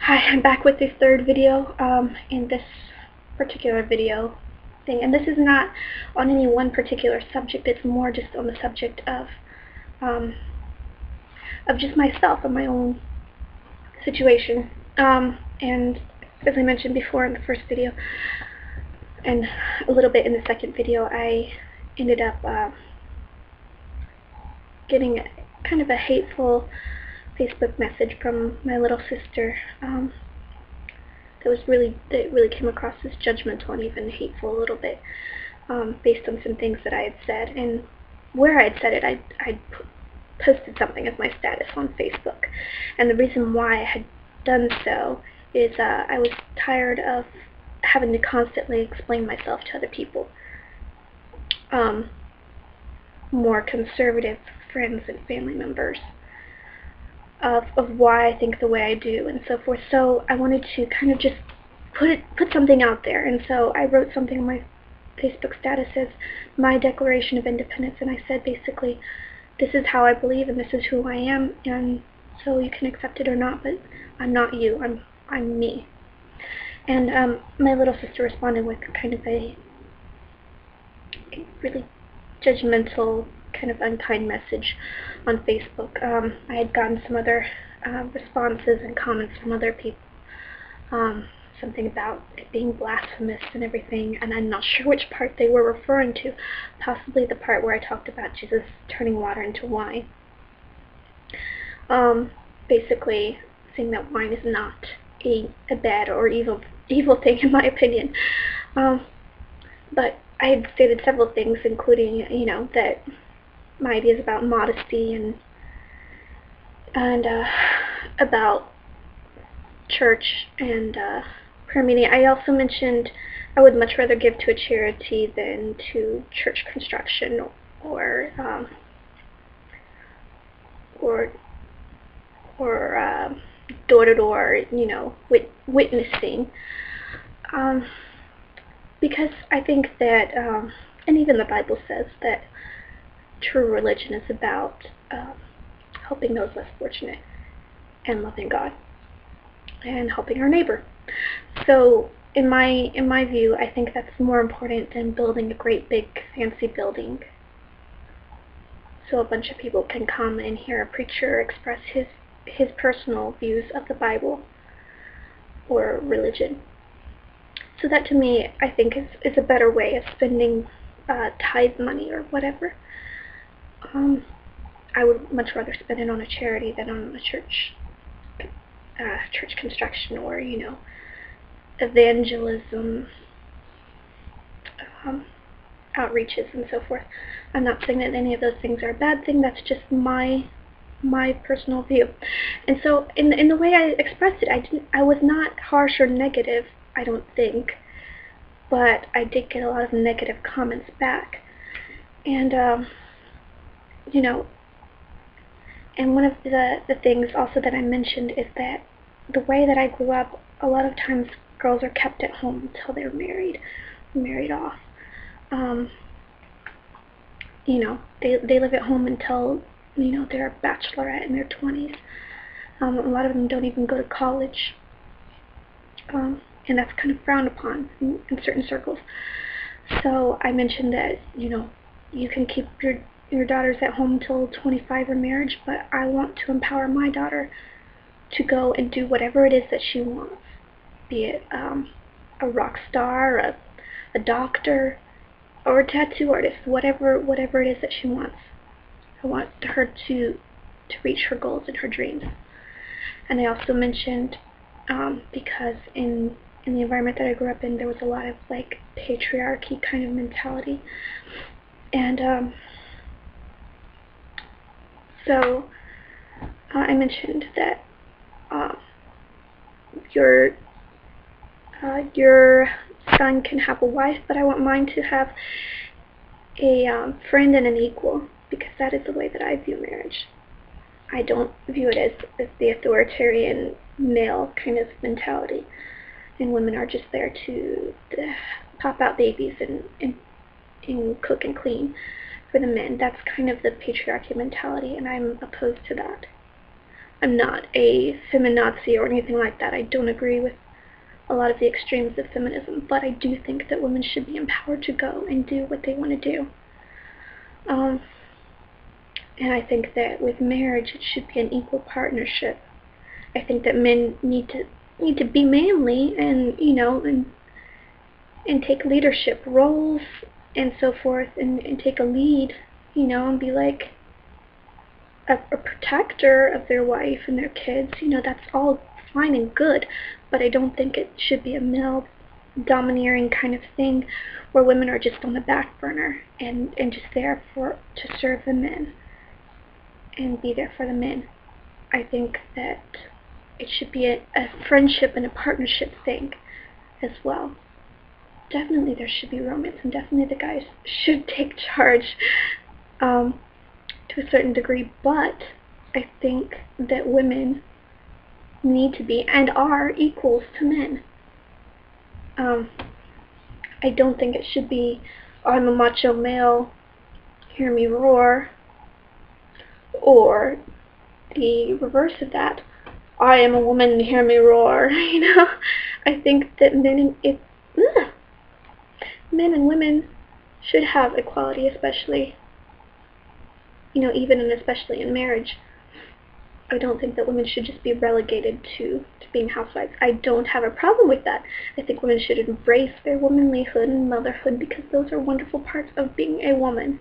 Hi, I'm back with the third video in this particular video thing, and this is not on any one particular subject. It's more just on the subject of just myself and my own situation. And as I mentioned before in the first video, and a little bit in the second video, I ended up getting kind of a hateful Facebook message from my little sister that really came across as judgmental and even hateful a little bit, based on some things that I had said. And where I had said it, I posted something as my status on Facebook. And the reason why I had done so is I was tired of having to constantly explain myself to other people. More conservative friends and family members of why I think the way I do and so forth. So I wanted to kind of just put something out there, and so I wrote something on my Facebook status as my Declaration of Independence, and I said basically, this is how I believe and this is who I am, and so you can accept it or not, but I'm not you, I'm me. And my little sister responded with kind of a really judgmental, kind of unkind message on Facebook. I had gotten some other responses and comments from other people, something about it being blasphemous and everything, and I'm not sure which part they were referring to, possibly the part where I talked about Jesus turning water into wine. Basically saying that wine is not a bad or evil thing, in my opinion. But I had stated several things, including, that my ideas about modesty and about church and prayer meeting. I also mentioned I would much rather give to a charity than to church construction or door-to-door, witnessing. Because I think that, and even the Bible says that true religion is about helping those less fortunate and loving God and helping our neighbor. So in my view, I think that's more important than building a great big fancy building so a bunch of people can come and hear a preacher express his personal views of the Bible or religion. So that, to me, I think is a better way of spending tithe money or whatever. I would much rather spend it on a charity than on a church construction or, evangelism, outreaches and so forth. I'm not saying that any of those things are a bad thing. That's just my personal view. And so in the way I expressed it, I was not harsh or negative, I don't think, but I did get a lot of negative comments back. And and one of the things also that I mentioned is that the way that I grew up, a lot of times girls are kept at home until they're married off. They live at home until, they're a bachelorette in their 20s. A lot of them don't even go to college. And that's kind of frowned upon in certain circles. So I mentioned that, you can keep your daughters at home until 25 or marriage, but I want to empower my daughter to go and do whatever it is that she wants, be it a rock star, a doctor, or a tattoo artist, whatever it is that she wants. I want her to reach her goals and her dreams. And I also mentioned, because in the environment that I grew up in, there was a lot of patriarchy kind of mentality, and so I mentioned that your son can have a wife, but I want mine to have a friend and an equal, because that is the way that I view marriage. I don't view it as the authoritarian male kind of mentality, and women are just there to pop out babies and cook and clean for the men. That's kind of the patriarchy mentality, and I'm opposed to that. I'm not a feminazi or anything like that. I don't agree with a lot of the extremes of feminism, but I do think that women should be empowered to go and do what they want to do. And I think that with marriage, it should be an equal partnership. I think that men need to be manly and, you know, and take leadership roles and so forth, and take a lead, you know, and be like a protector of their wife and their kids. You know, that's all fine and good, but I don't think it should be a male domineering kind of thing where women are just on the back burner and just there to serve the men and be there for the men. I think that it should be a friendship and a partnership thing as well. Definitely there should be romance, and definitely the guys should take charge to a certain degree, but I think that women need to be and are equals to men. I don't think it should be, oh, I'm a macho male, hear me roar, or the reverse of that, I am a woman, hear me roar. You know, I think that men and women should have equality, especially, you know, even and especially in marriage. I don't think that women should just be relegated to being housewives. I don't have a problem with that. I think women should embrace their womanlyhood and motherhood, because those are wonderful parts of being a woman.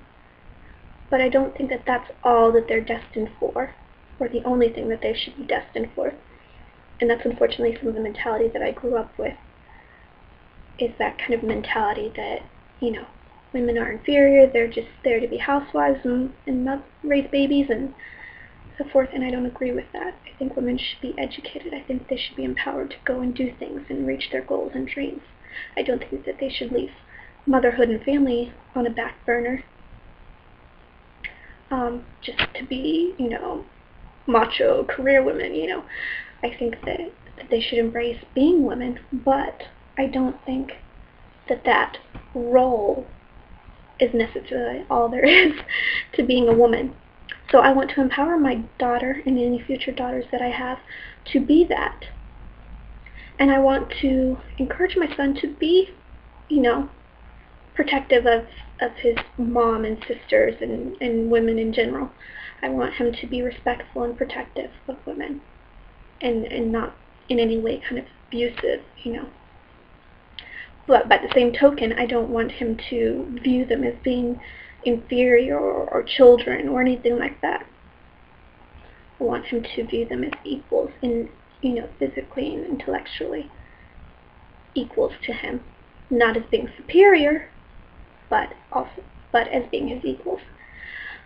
But I don't think that that's all that they're destined for, or the only thing that they should be destined for. And that's unfortunately some of the mentality that I grew up with, is that kind of mentality that, you know, women are inferior, they're just there to be housewives and not raise babies and so forth, and I don't agree with that. I think women should be educated. I think they should be empowered to go and do things and reach their goals and dreams. I don't think that they should leave motherhood and family on a back burner just to be, you know, macho career women, you know. I think that they should embrace being women, but I don't think that that role is necessarily all there is to being a woman. So I want to empower my daughter and any future daughters that I have to be that. And I want to encourage my son to be, you know, protective of his mom and sisters and women in general. I want him to be respectful and protective of women and not in any way kind of abusive, you know. But by the same token, I don't want him to view them as being inferior or children or anything like that. I want him to view them as equals in, you know, physically and intellectually equals to him, not as being superior, but as being his equals.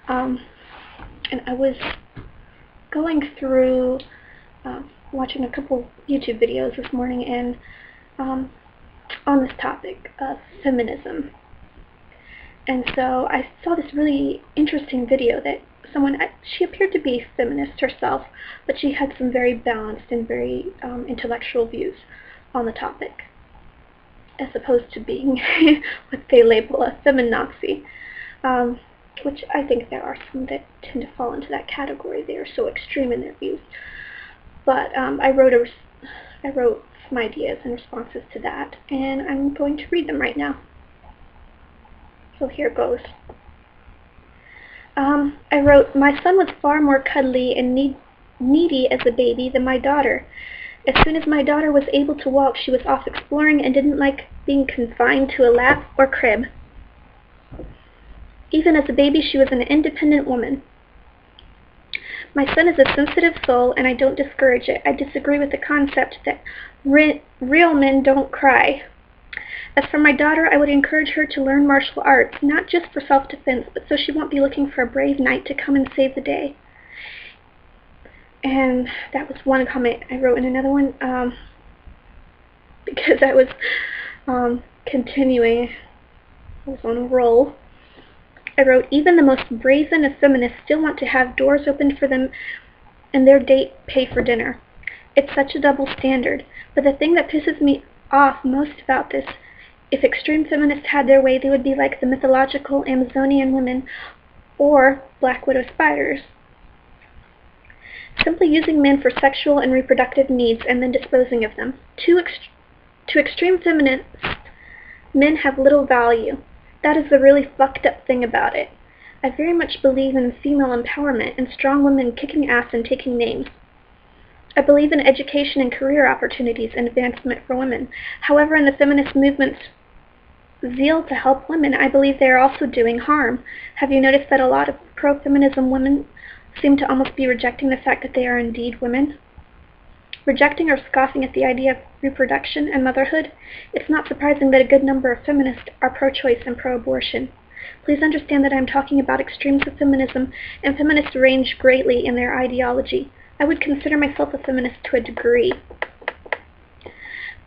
And I was going through watching a couple YouTube videos this morning, and on this topic of feminism. And so I saw this really interesting video that she appeared to be a feminist herself, but she had some very balanced and very intellectual views on the topic, as opposed to being what they label a feminazi, which I think there are some that tend to fall into that category. They are so extreme in their views. But I wrote some ideas and responses to that, and I'm going to read them right now. So here goes. I wrote, my son was far more cuddly and needy as a baby than my daughter. As soon as my daughter was able to walk, she was off exploring and didn't like being confined to a lap or crib. Even as a baby, she was an independent woman. My son is a sensitive soul, and I don't discourage it. I disagree with the concept that real men don't cry. As for my daughter, I would encourage her to learn martial arts, not just for self-defense, but so she won't be looking for a brave knight to come and save the day. And that was one comment. I wrote in another one, because I was continuing. I was on a roll. I wrote, even the most brazen of feminists still want to have doors opened for them and their date pay for dinner. It's such a double standard. But the thing that pisses me off most about this, if extreme feminists had their way, they would be like the mythological Amazonian women or black widow spiders. simply using men for sexual and reproductive needs and then disposing of them. To extreme feminists, men have little value. That is the really fucked up thing about it. I very much believe in female empowerment and strong women kicking ass and taking names. I believe in education and career opportunities and advancement for women. However, in the feminist movement's zeal to help women, I believe they are also doing harm. Have you noticed that a lot of pro-feminism women seem to almost be rejecting the fact that they are indeed women? Rejecting or scoffing at the idea of reproduction and motherhood? It's not surprising that a good number of feminists are pro-choice and pro-abortion. Please understand that I am talking about extremes of feminism, and feminists range greatly in their ideology. I would consider myself a feminist to a degree.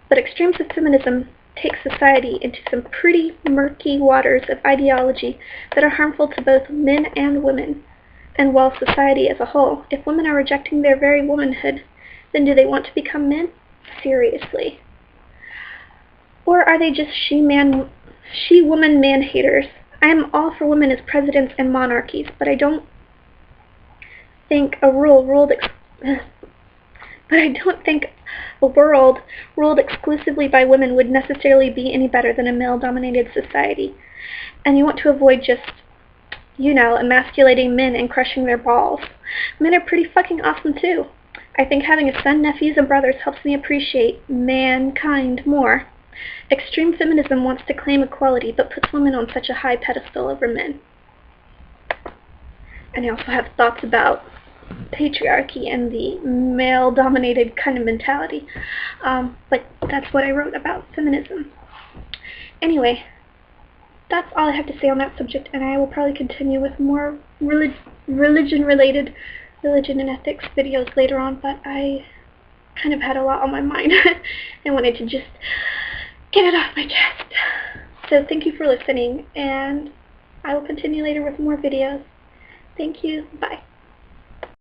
But extremes of feminism take society into some pretty murky waters of ideology that are harmful to both men and women, and while society as a whole. If women are rejecting their very womanhood, then do they want to become men? Seriously. Or are they just she-woman man-haters? I am all for women as presidents and monarchies, but I don't think a world ruled exclusively by women would necessarily be any better than a male-dominated society. And you want to avoid just, emasculating men and crushing their balls. Men are pretty fucking awesome too. I think having a son, nephews, and brothers helps me appreciate mankind more. Extreme feminism wants to claim equality, but puts women on such a high pedestal over men. And I also have thoughts about patriarchy and the male-dominated kind of mentality. But that's what I wrote about feminism. Anyway, that's all I have to say on that subject, and I will probably continue with more religion and ethics videos later on, but I kind of had a lot on my mind and wanted to just get it off my chest. So thank you for listening, and I will continue later with more videos. Thank you. Bye.